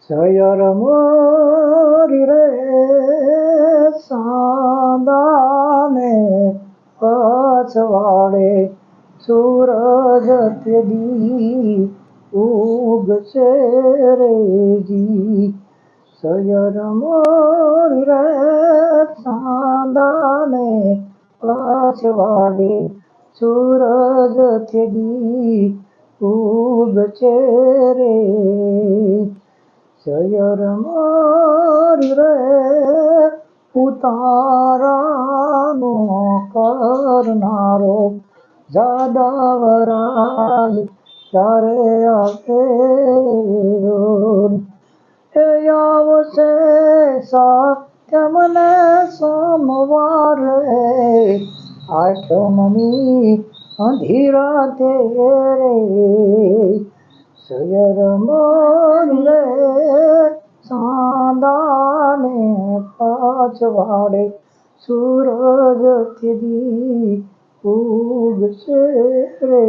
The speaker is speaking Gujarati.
સયર મોરી રે સાંદાને પછવાડે સૂરજ તેદી ઉગશે રે જી. સયર મોરી રે સાંદાને પછવાડે સૂરજ તેદી ઉગશે રે. સયર મોરી રે ઉતારાનો કરનારો જાદવરાય ક્યારે આવે. એ આવશે સત્યમને સોમવારે આઠમની અધીરાતે રે. સયર મોરી રે સાંદાને પછવાડે સૂરજ તેદી ઉગશે રે.